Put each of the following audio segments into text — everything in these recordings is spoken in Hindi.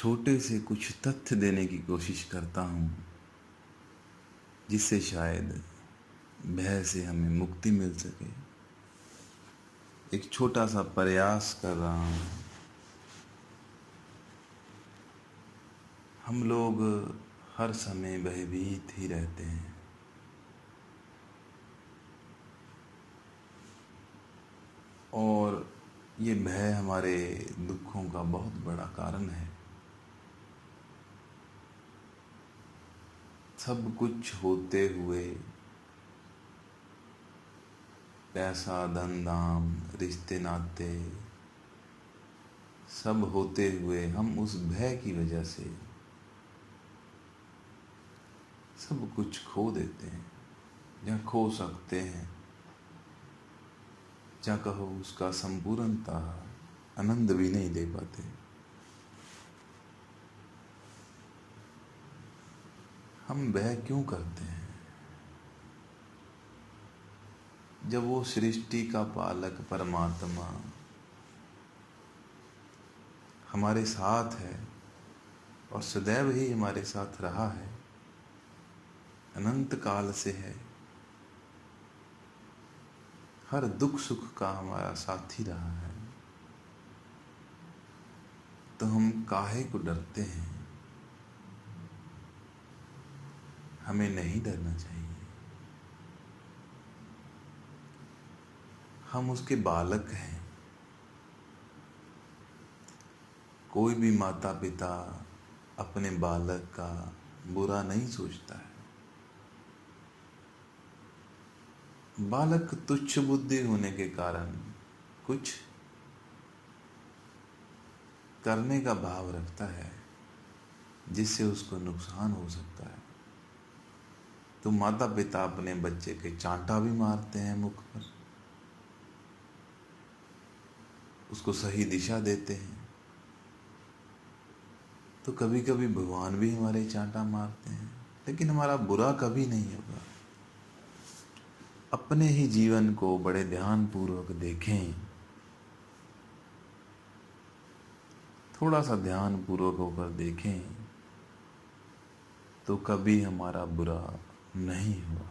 छोटे से कुछ तथ्य देने की कोशिश करता हूँ, जिससे शायद भय से हमें मुक्ति मिल सके। एक छोटा सा प्रयास कर रहा हूँ। हम लोग हर समय भयभीत ही रहते हैं, और ये भय हमारे दुखों का बहुत बड़ा कारण है। सब कुछ होते हुए, पैसा, धन, धाम, रिश्ते नाते सब होते हुए हम उस भय की वजह से सब कुछ खो देते हैं, या खो सकते हैं, या कहो उसका संपूर्णतः आनंद भी नहीं ले पाते। हम वह क्यों करते हैं? जब वो सृष्टि का पालक परमात्मा हमारे साथ है और सदैव ही हमारे साथ रहा है, अनंत काल से है, हर दुख सुख का हमारा साथी रहा है, तो हम काहे को डरते हैं? हमें नहीं डरना चाहिए। हम उसके बालक हैं। कोई भी माता पिता अपने बालक का बुरा नहीं सोचता है। बालक तुच्छ बुद्धि होने के कारण कुछ करने का भाव रखता है, जिससे उसको नुकसान हो सकता है। तो माता पिता अपने बच्चे के चांटा भी मारते हैं मुख पर, उसको सही दिशा देते हैं। तो कभी कभी भगवान भी हमारे चांटा मारते हैं, लेकिन हमारा बुरा कभी नहीं होगा। अपने ही जीवन को बड़े ध्यान पूर्वक देखें, थोड़ा सा ध्यान पूर्वक होकर देखें, तो कभी हमारा बुरा नहीं हुआ।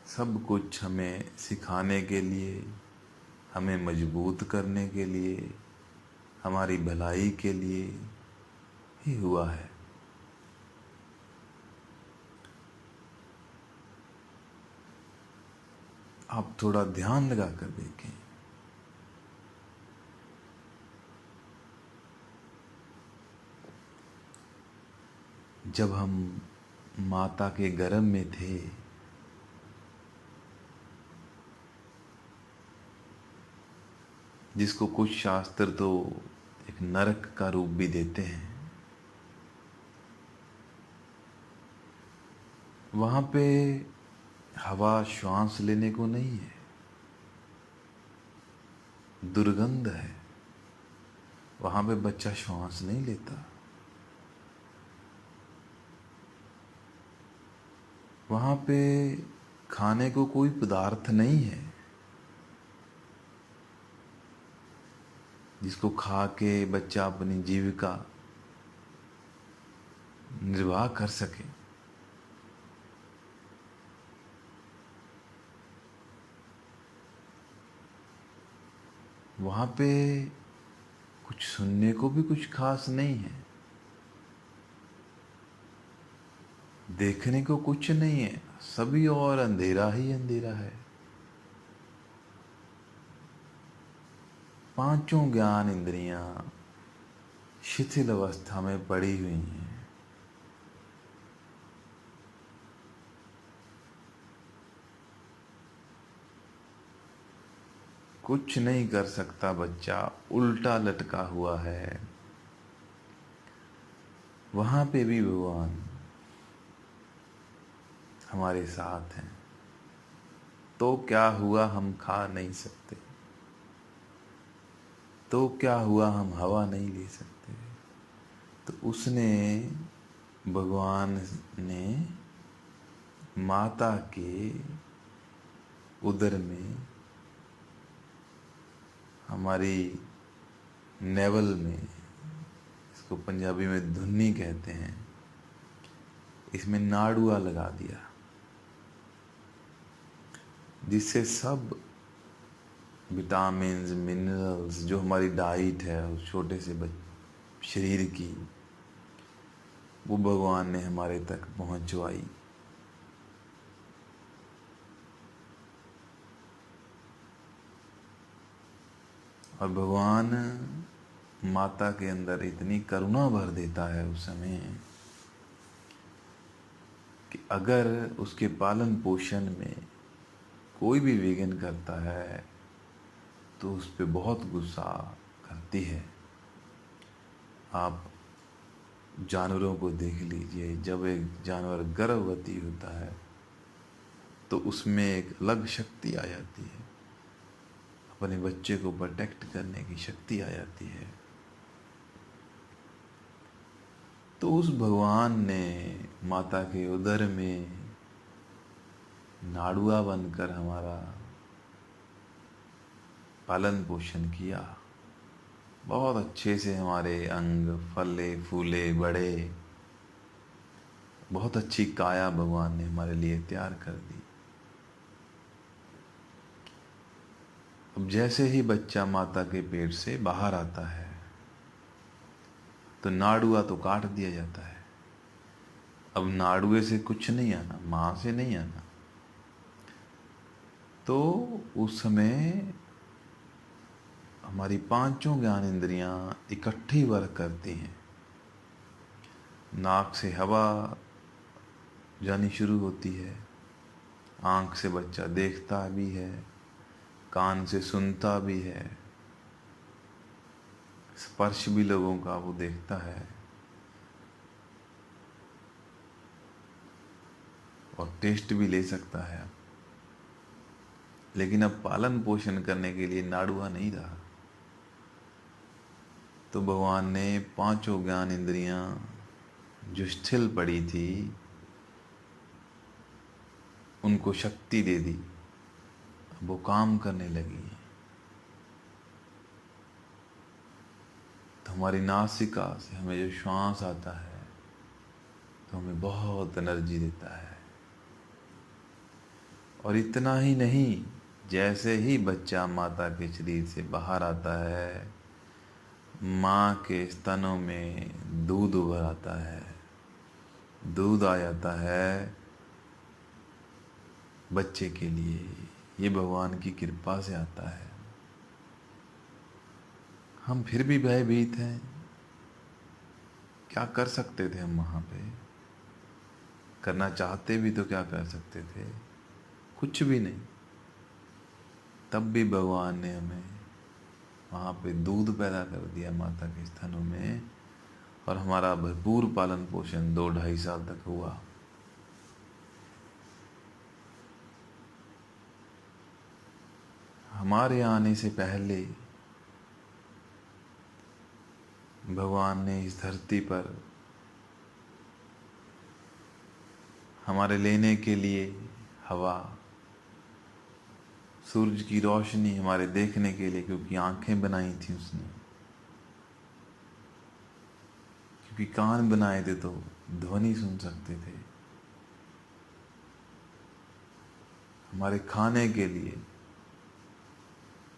सब कुछ हमें सिखाने के लिए, हमें मजबूत करने के लिए, हमारी भलाई के लिए ही हुआ है। आप थोड़ा ध्यान लगा कर देखें। जब हम माता के गर्भ में थे, जिसको कुछ शास्त्र तो एक नरक का रूप भी देते हैं, वहां पे हवा श्वास लेने को नहीं है, दुर्गंध है। वहां पे बच्चा श्वास नहीं लेता। वहां पे खाने को कोई पदार्थ नहीं है जिसको खा के बच्चा अपनी जीविका निर्वाह कर सके। वहां पे कुछ सुनने को भी कुछ खास नहीं है, देखने को कुछ नहीं है, सभी और अंधेरा ही अंधेरा है। पांचों ज्ञान इंद्रियां शिथिल अवस्था में पड़ी हुई हैं। कुछ नहीं कर सकता बच्चा, उल्टा लटका हुआ है। वहां पे भी भगवान हमारे साथ हैं। तो क्या हुआ, हम खा नहीं सकते? तो क्या हुआ, हम हवा नहीं ले सकते? तो उसने, भगवान ने माता के उदर में हमारी नेवल में, इसको पंजाबी में धुन्नी कहते हैं, इसमें नाड़ुआ लगा दिया, जिससे सब विटामिन्स मिनरल्स जो हमारी डाइट है उस छोटे से शरीर की, वो भगवान ने हमारे तक पहुंचवाई। और भगवान माता के अंदर इतनी करुणा भर देता है उस समय कि अगर उसके पालन पोषण में कोई भी विघ्न करता है तो उस पर बहुत गुस्सा करती है। आप जानवरों को देख लीजिए, जब एक जानवर गर्भवती होता है तो उसमें एक अलग शक्ति आ जाती है, अपने बच्चे को प्रोटेक्ट करने की शक्ति आ जाती है। तो उस भगवान ने माता के उदर में नाड़ुआ बनकर हमारा पालन पोषण किया, बहुत अच्छे से हमारे अंग फले फूले बड़े, बहुत अच्छी काया भगवान ने हमारे लिए तैयार कर दी। अब जैसे ही बच्चा माता के पेट से बाहर आता है तो नाड़ुआ तो काट दिया जाता है। अब नाड़ुए से कुछ नहीं आना, मां से नहीं आना, तो उस समय हमारी पांचों ज्ञान इंद्रियां इकट्ठी वर्क करती हैं। नाक से हवा जानी शुरू होती है, आंख से बच्चा देखता भी है, कान से सुनता भी है, स्पर्श भी लोगों का वो देखता है, और टेस्ट भी ले सकता है। लेकिन अब पालन पोषण करने के लिए नाड़ुआ नहीं रहा, तो भगवान ने पांचों ज्ञान इंद्रियां जो स्थिल पड़ी थी उनको शक्ति दे दी, वो काम करने लगी। तो हमारी नासिका से हमें जो श्वास आता है तो हमें बहुत एनर्जी देता है। और इतना ही नहीं, जैसे ही बच्चा माता के शरीर से बाहर आता है, माँ के स्तनों में दूध उभर आता है, दूध आ जाता है बच्चे के लिए। ये भगवान की कृपा से आता है। हम फिर भी भयभीत हैं। क्या कर सकते थे हम वहाँ पे? करना चाहते भी तो क्या कर सकते थे? कुछ भी नहीं। तब भी भगवान ने हमें वहाँ पे दूध पैदा कर दिया माता के स्तनों में, और हमारा भरपूर पालन पोषण 2-2.5 साल तक हुआ। हमारे आने से पहले भगवान ने इस धरती पर हमारे लेने के लिए हवा, सूरज की रोशनी हमारे देखने के लिए, क्योंकि आंखें बनाई थी उसने, क्योंकि कान बनाए थे तो ध्वनि सुन सकते थे, हमारे खाने के लिए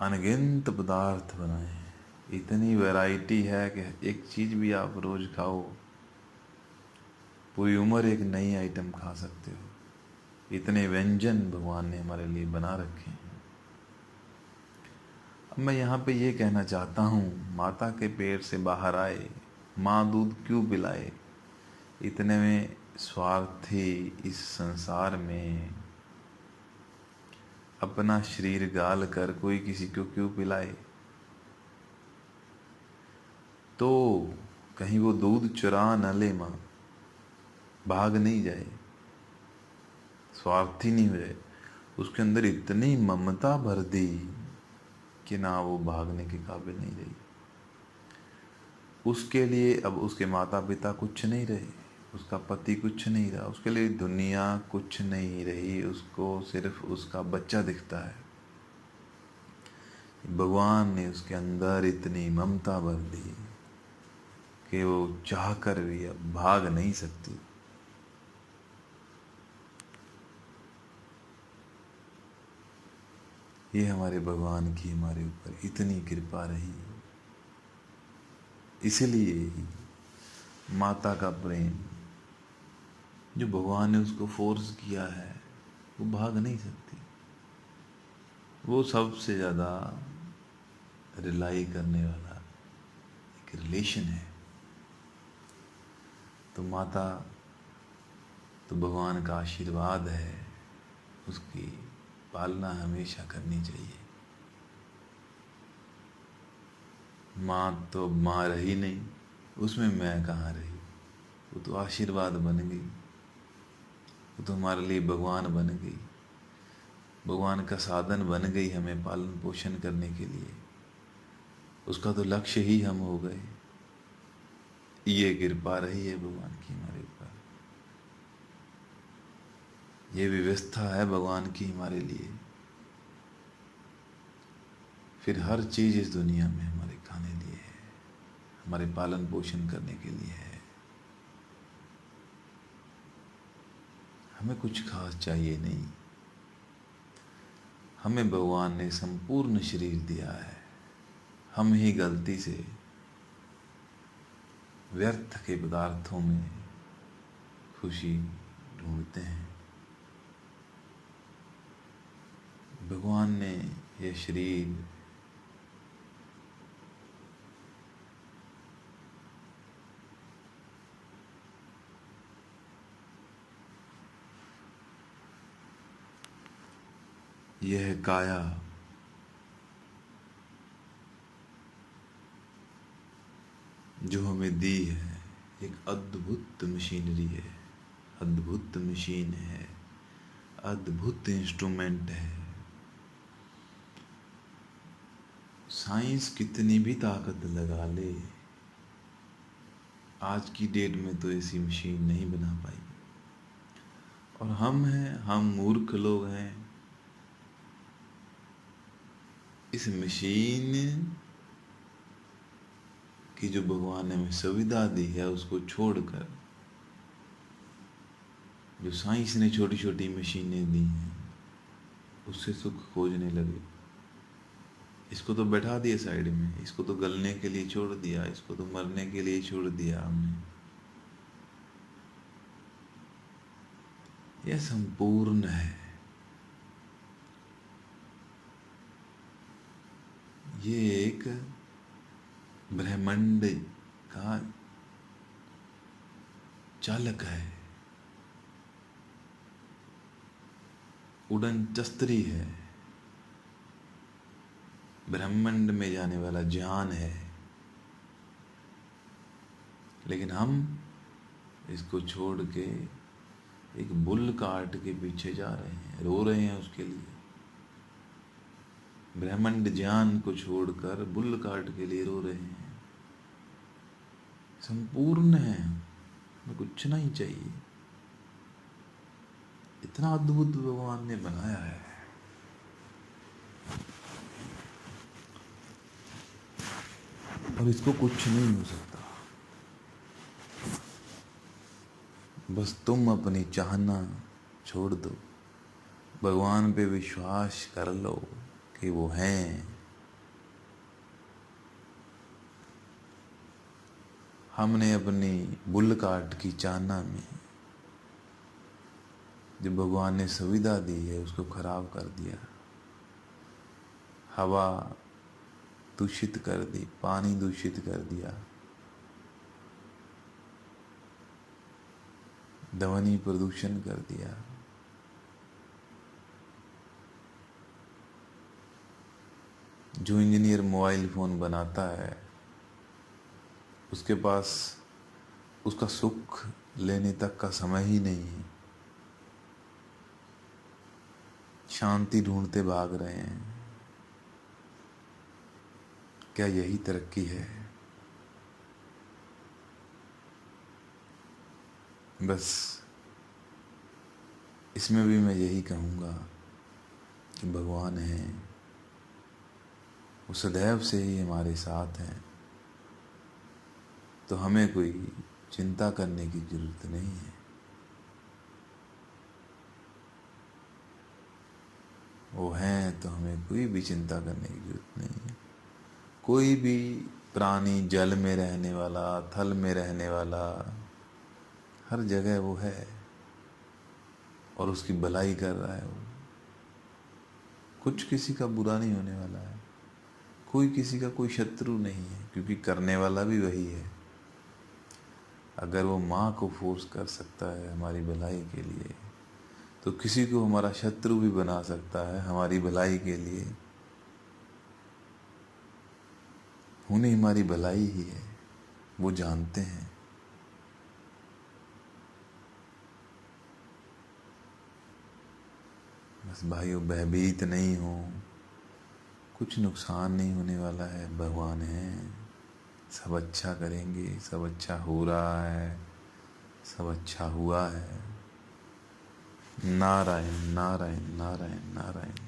अनगिनत पदार्थ बनाए हैं। इतनी वैरायटी है कि एक चीज़ भी आप रोज खाओ, पूरी उम्र एक नई आइटम खा सकते हो। इतने व्यंजन भगवान ने हमारे लिए बना रखे हैं। अब मैं यहाँ पे ये कहना चाहता हूँ, माता के पेट से बाहर आए, माँ दूध क्यों पिलाए? इतने में स्वार्थी इस संसार में अपना शरीर गाल कर कोई किसी को क्यों पिलाए? तो कहीं वो दूध चुरा न ले माँ, भाग नहीं जाए, स्वार्थी नहीं हो जाए। उसके अंदर इतनी ममता भर दी कि ना वो भागने के काबिल नहीं रही। उसके लिए अब उसके माता पिता कुछ नहीं रहे, उसका पति कुछ नहीं रहा, उसके लिए दुनिया कुछ नहीं रही। उसको सिर्फ उसका बच्चा दिखता है, भगवान ने उसके अंदर इतनी ममता भर दी कि वो चाह कर भी अब भाग नहीं सकती। ये हमारे भगवान की हमारे ऊपर इतनी कृपा रही, इसलिए माता का प्रेम जो भगवान ने उसको फोर्स किया है, वो भाग नहीं सकती। वो सबसे ज़्यादा रिलाई करने वाला एक रिलेशन है। तो माता तो भगवान का आशीर्वाद है, उसकी पालना हमेशा करनी चाहिए। माँ तो माँ रही नहीं, उसमें मैं कहाँ रही। वो तो आशीर्वाद बन गई, वो तो हमारे लिए भगवान बन गई, भगवान का साधन बन गई हमें पालन पोषण करने के लिए। उसका तो लक्ष्य ही हम हो गए। ये कृपा रही है भगवान की हमारे ऊपर, ये व्यवस्था है भगवान की हमारे लिए। फिर हर चीज़ इस दुनिया में हमारे खाने लिए है, हमारे पालन पोषण करने के लिए है। हमें कुछ खास चाहिए नहीं, हमें भगवान ने संपूर्ण शरीर दिया है। हम ही गलती से व्यर्थ के पदार्थों में खुशी ढूंढते हैं। भगवान ने यह शरीर यह काया जो हमें दी है, एक अद्भुत मशीनरी है, अद्भुत मशीन है, अद्भुत इंस्ट्रूमेंट है। साइंस कितनी भी ताकत लगा ले, आज की डेट में तो ऐसी मशीन नहीं बना पाई। और हम मूर्ख लोग हैं, इस मशीन की जो भगवान ने हमें सुविधा दी है उसको छोड़कर जो साइंस ने छोटी छोटी मशीनें दी हैं उससे सुख खोजने लगे। इसको तो बैठा दिया साइड में, इसको तो गलने के लिए छोड़ दिया, इसको तो मरने के लिए छोड़ दिया हमने। यह संपूर्ण है, ये एक ब्रह्मांड का चालक है, उड़न चस्त्री है, ब्रह्मांड में जाने वाला ज्ञान है। लेकिन हम इसको छोड़ के एक बुल कार्ट के पीछे जा रहे हैं, रो रहे हैं उसके लिए। ब्रह्मांड ज्ञान को छोड़कर बुल कार्ट के लिए रो रहे हैं। संपूर्ण है, हमें कुछ नहीं चाहिए। इतना अद्भुत भगवान ने बनाया है। और इसको कुछ नहीं हो सकता। बस तुम अपनी चाहना छोड़ दो, भगवान पे विश्वास कर लो कि वो हैं। हमने अपनी बुल कार्ट की चाहना में जो भगवान ने सुविधा दी है उसको खराब कर दिया। हवा दूषित कर दी, पानी दूषित कर दिया, ध्वनि प्रदूषण कर दिया। जो इंजीनियर मोबाइल फोन बनाता है उसके पास उसका सुख लेने तक का समय ही नहीं है, शांति ढूंढते भाग रहे हैं। क्या यही तरक्की है? बस इसमें भी मैं यही कहूँगा कि भगवान है, वो सदैव से ही हमारे साथ हैं, तो हमें कोई चिंता करने की जरूरत नहीं है। वो हैं तो हमें कोई भी चिंता करने की जरूरत नहीं है। कोई भी प्राणी, जल में रहने वाला, थल में रहने वाला, हर जगह वो है और उसकी भलाई कर रहा है वो। कुछ किसी का बुरा नहीं होने वाला है, कोई किसी का कोई शत्रु नहीं है, क्योंकि करने वाला भी वही है। अगर वो माँ को फोर्स कर सकता है हमारी भलाई के लिए, तो किसी को हमारा शत्रु भी बना सकता है हमारी भलाई के लिए। उन्हें हमारी भलाई ही है, वो जानते हैं। बस भाइयों, भयभीत नहीं हो, कुछ नुकसान नहीं होने वाला है। भगवान है, सब अच्छा करेंगे, सब अच्छा हो रहा है, सब अच्छा हुआ है। नारायण नारायण नारायण नारायण।